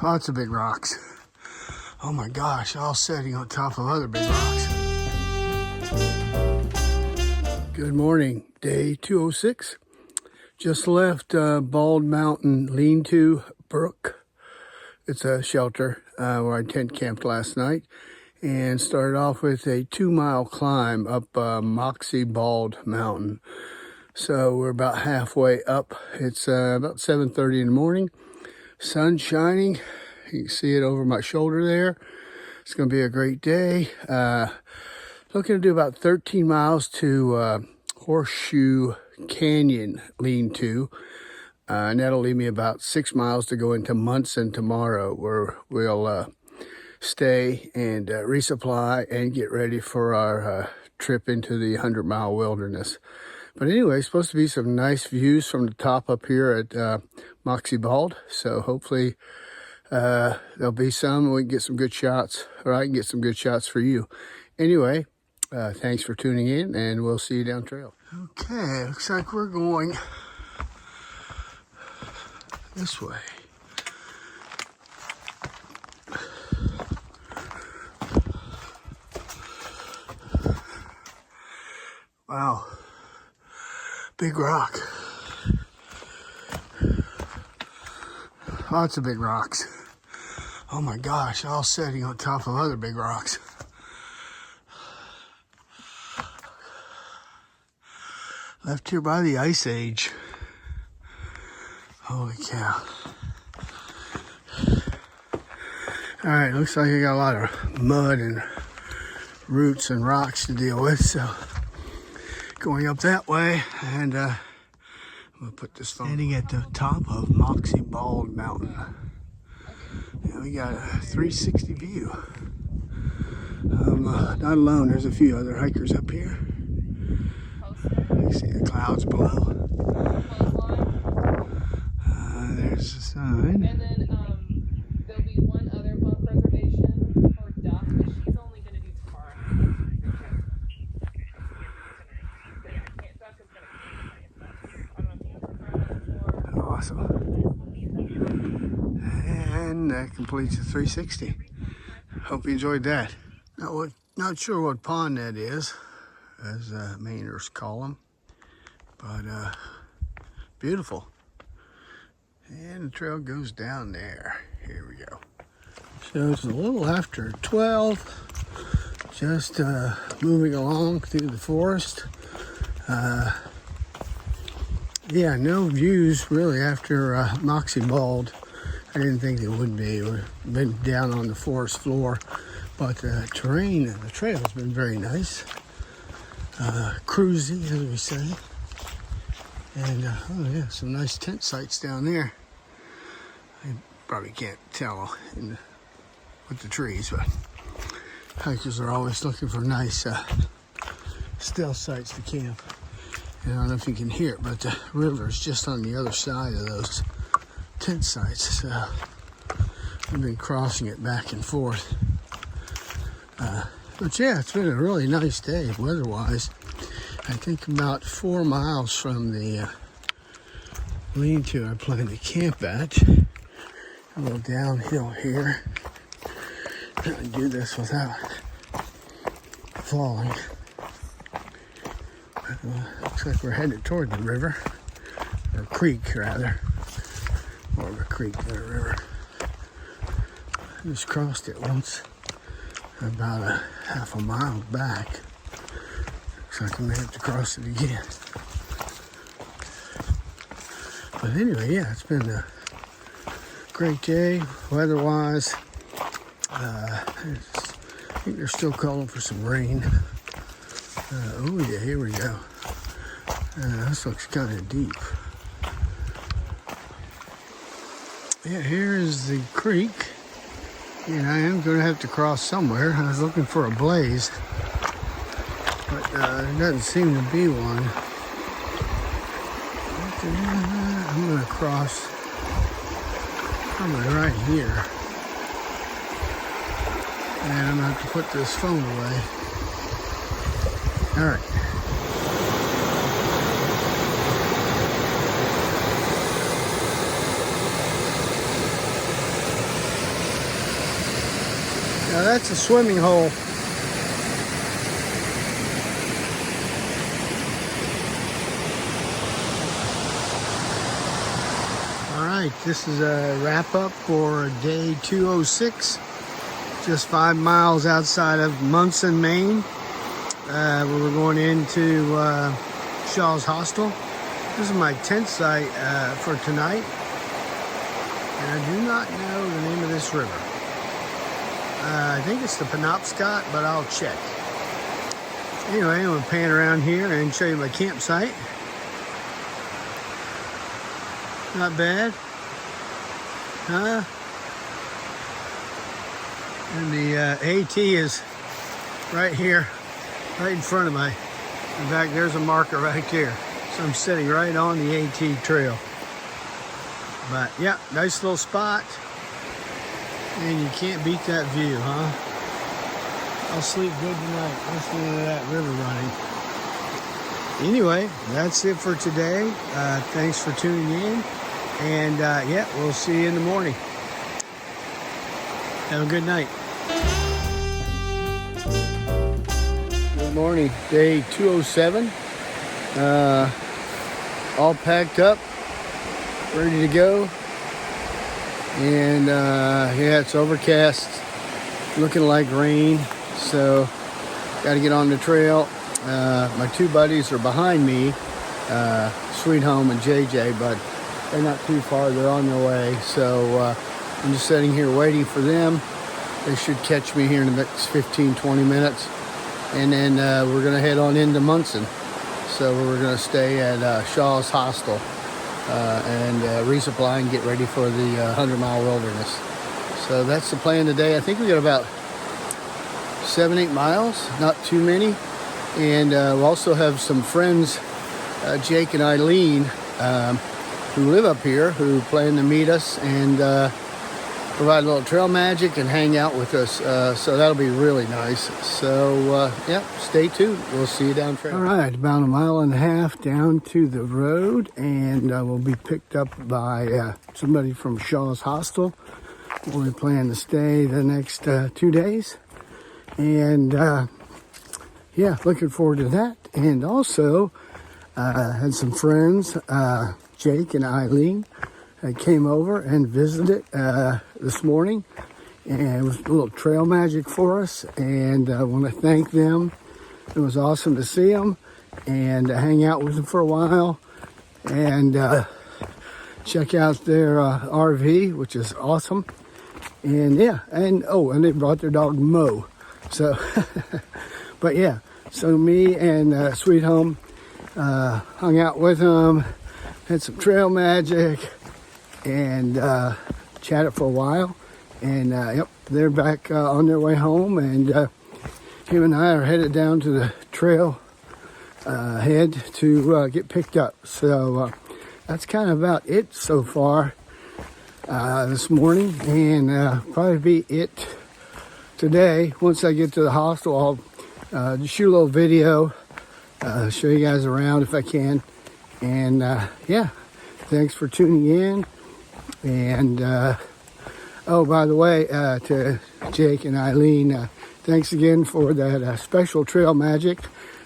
Lots of big rocks. Oh my gosh, all setting on top of other big rocks. Good morning, day 206. Just left Bald Mountain Lean-To Brook. It's a shelter where I tent camped last night, and started off with a 2-mile climb up Moxie Bald Mountain. So we're about halfway up. It's about 7:30 in the morning. Sun shining. You can see it over my shoulder there. It's going to be a great day. Looking to do about 13 miles to Horseshoe Canyon Lean-To. And that'll leave me about 6 miles to go into Monson tomorrow, where we'll stay and resupply and get ready for our trip into the 100-mile wilderness. But anyway, supposed to be some nice views from the top up here at Moxie Bald. So hopefully there'll be some, we can get some good shots, or I can get some good shots for you. Anyway, thanks for tuning in, and we'll see you down trail. Okay, looks like we're going this way. Wow, big rock. Lots of big rocks. Oh my gosh, all setting on top of other big rocks. Left here by the Ice Age. Holy cow. Alright, looks like I got a lot of mud and roots and rocks to deal with, so going up that way, and I'm gonna put this phone. Standing at the top of Moxie Bald Mountain. And we got a 360 view. Not alone, there's a few other hikers up here. You see the clouds below. There's the sign. And then there'll be one other bump reservation for Duck, but she's only going to do tomorrow. Awesome. And that completes the 360. Hope you enjoyed that. Not sure what pond that is, as Mainers call them, but beautiful. And the trail goes down there. Here we go. So it's a little after 12, just moving along through the forest. Yeah, no views really after Moxie Bald. I didn't think there would be. We've been down on the forest floor, but the terrain and the trail has been very nice. Cruisy, as we say. And oh yeah, some nice tent sites down there. I probably can't tell with the trees, but hikers are always looking for nice still sites to camp. And I don't know if you can hear it, but the river is just on the other side of those tent sites. So I've been crossing it back and forth. But yeah, it's been a really nice day weather-wise. I think about 4 miles from the lean-to I plan to camp at. A little downhill here. Try to do this without falling. Looks like we're headed toward the river, or creek rather. More of a creek than a river. I just crossed it once, about a half a mile back. Looks like I may have to cross it again. But anyway, yeah, it's been a great day, weather-wise. I think they're still calling for some rain. Oh yeah, here we go. This looks kind of deep. Yeah, here is the creek. And I am going to have to cross somewhere. I was looking for a blaze, but there doesn't seem to be one. I'm going to cross probably right here. And I'm going to have to put this phone away. All right. Now that's a swimming hole. All right, this is a wrap up for day 206. Just 5 miles outside of Monson, Maine. Where we're going into Shaw's Hostel. This is my tent site for tonight. And I do not know the name of this river. I think it's the Penobscot, but I'll check. Anyway, I'm going to pan around here and show you my campsite. Not bad. Huh? And the AT is right here, right in front of me. In fact, there's a marker right there. So I'm sitting right on the AT trail. But yeah, nice little spot. And you can't beat that view, huh? I'll sleep good tonight listening to that river running. Anyway, that's it for today. Thanks for tuning in. And yeah, we'll see you in the morning. Have a good night. Good morning, day 207. All packed up, ready to go. And yeah, it's overcast, looking like rain. So got to get on the trail. My two buddies are behind me, Sweet Home and JJ, but they're not too far. They're on their way. So I'm just sitting here waiting for them. They should catch me here in the next 15-20 minutes. And then we're going to head on into Monson. So we're going to stay at Shaw's Hostel and resupply and get ready for the 100-mile wilderness. So that's the plan today. I think we got about 7-8 miles, not too many. And we'll also have some friends, Jake and Eileen, who live up here, who plan to meet us and provide a little trail magic and hang out with us. So that'll be really nice. So yeah, stay tuned. We'll see you down trail. All right, about 1.5 miles down to the road, and we'll be picked up by somebody from Shaw's Hostel, where we plan to stay the next 2 days. And yeah, looking forward to that. And also had some friends, Jake and Eileen, came over and visited this morning, and it was a little trail magic for us, and I want to thank them. It was awesome to see them and hang out with them for a while and check out their RV, which is awesome. And yeah, and oh, and they brought their dog Mo. So but yeah, so me and Sweet Home hung out with them, had some trail magic, and chatted for a while. And yep, they're back on their way home, and him and I are headed down to the trail head to get picked up. So that's kind of about it so far this morning, and probably be it today. Once I get to the hostel, I'll just shoot a little video, show you guys around if I can. And yeah, thanks for tuning in. And oh, by the way, to Jake and Eileen, thanks again for that special trail magic.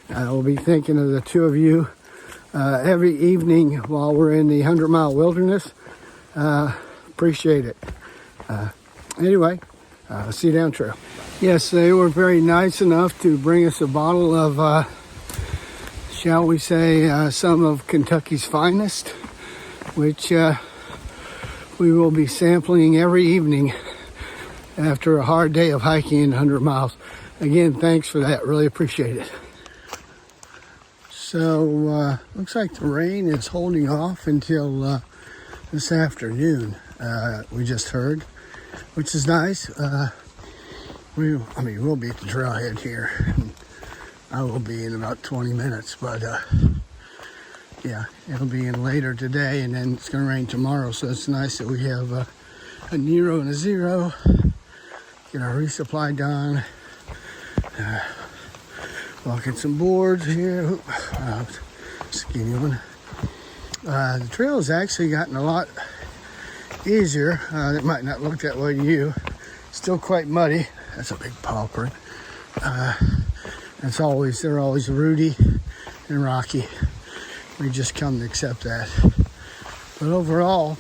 We'll be thinking of the two of you every evening while we're in the 100-mile wilderness. Appreciate it. Anyway, see you down trail. Yes, they were very nice enough to bring us a bottle of, shall we say, some of Kentucky's finest, which we will be sampling every evening after a hard day of hiking 100 miles. Again, thanks for that. Really appreciate it. So, looks like the rain is holding off until this afternoon, we just heard, which is nice. We'll be at the trailhead here. I will be in about 20 minutes, but yeah, it'll be in later today, and then it's going to rain tomorrow, so it's nice that we have a Nero and a Zero. Get our resupply done. Walking some boards here. Skinny one. The trail has actually gotten a lot easier. It might not look that way to you. Still quite muddy. That's a big paw print. They're always rooty and rocky. We just come to accept that. But overall,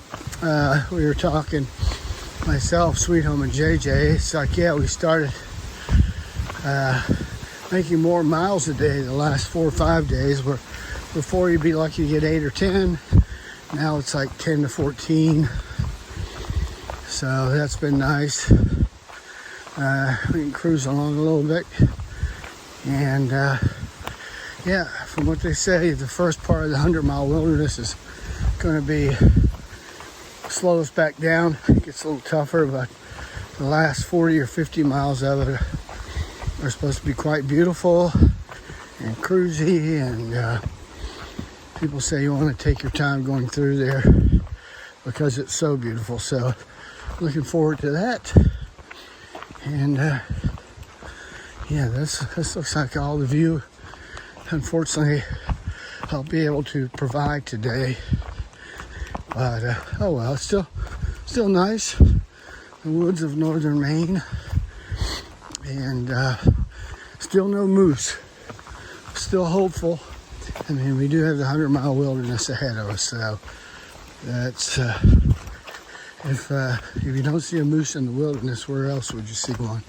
we were talking, myself, Sweet Home, and JJ. It's like, yeah, we started making more miles a day the last 4 or 5 days, where before you'd be lucky to get 8 or 10. Now it's like 10 to 14. So that's been nice. We can cruise along a little bit. And yeah, from what they say, the first part of the 100-mile wilderness is going to be slow us back down. It gets a little tougher, but the last 40 or 50 miles of it are supposed to be quite beautiful and cruisy, and people say you want to take your time going through there because it's so beautiful. So looking forward to that. And yeah, this looks like all the view, unfortunately, I'll be able to provide today. But oh well, it's still nice. The woods of northern Maine, and still no moose. Still hopeful. I mean, we do have the 100-mile wilderness ahead of us, so that's if you don't see a moose in the wilderness, where else would you see one?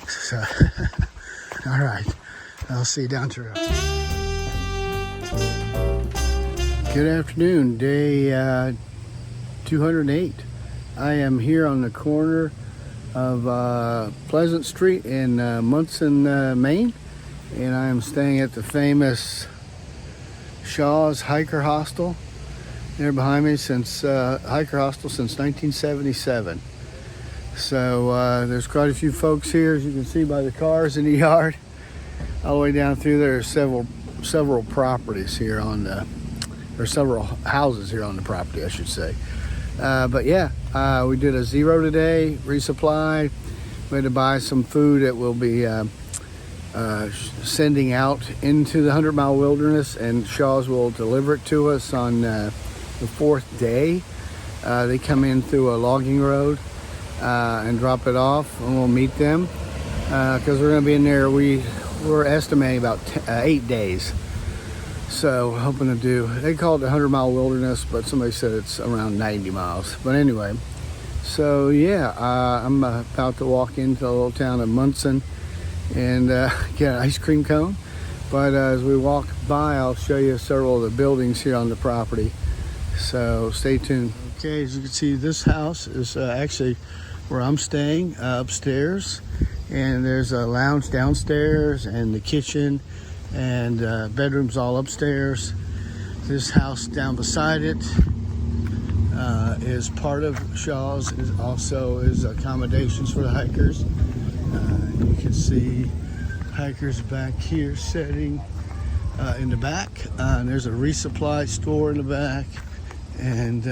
So, all right, I'll see you down the road. Good afternoon, day 208. I am here on the corner of Pleasant Street in Monson, Maine, and I am staying at the famous Shaw's Hiker Hostel. There behind me, since Hiker Hostel since 1977. So there's quite a few folks here, as you can see by the cars in the yard. All the way down through there are several properties here on the, or several houses here on the property, I should say. But yeah, we did a zero today, resupply. We had to buy some food that we'll be sending out into the 100-mile wilderness, and Shaw's will deliver it to us on the 4th day. They come in through a logging road and drop it off, and we'll meet them because we're going to be in there. We're estimating about 8 days. So hoping to do, they call it the 100-mile wilderness, but somebody said it's around 90 miles. But anyway, so yeah, I'm about to walk into the little town of Monson and get an ice cream cone. But as we walk by, I'll show you several of the buildings here on the property. So stay tuned. Okay, as you can see, this house is actually where I'm staying, upstairs. And there's a lounge downstairs and the kitchen and bedrooms all upstairs. This house down beside it is part of Shaw's. It also is accommodations for the hikers. You can see hikers back here sitting in the back. And there's a resupply store in the back, and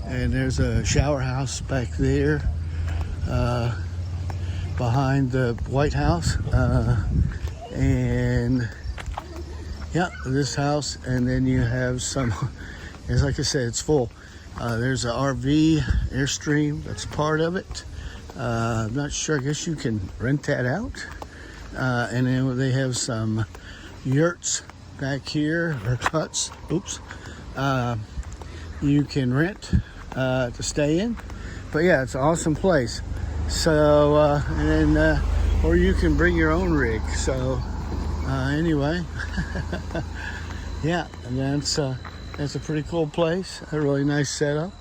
there's a shower house back there behind the White House. And yeah, this house, and then you have some, as like I said, it's full. There's an RV Airstream that's part of it. I'm not sure, I guess you can rent that out. And then they have some yurts back here, or huts, you can rent to stay in. But yeah, it's an awesome place. So, and then, or you can bring your own rig. So anyway, yeah, and that's a pretty cool place, a really nice setup.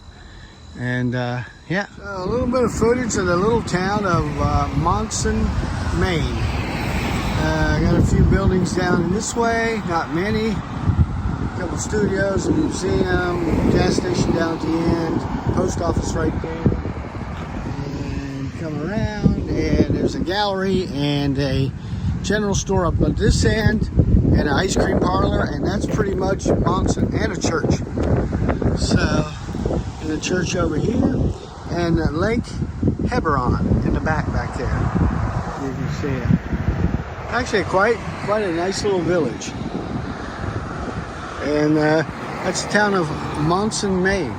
And yeah, a little bit of footage of the little town of Monson, Maine. Got a few buildings down this way, not many. A couple studios, a museum, gas station down at the end, post office right there. And come around, and there's a gallery and a general store up on this end, and an ice cream parlor, and that's pretty much Monson, and a church. So, and a church over here, and Lake Heberon in the back there. You can see it. Actually, quite a nice little village. And that's the town of Monson, Maine.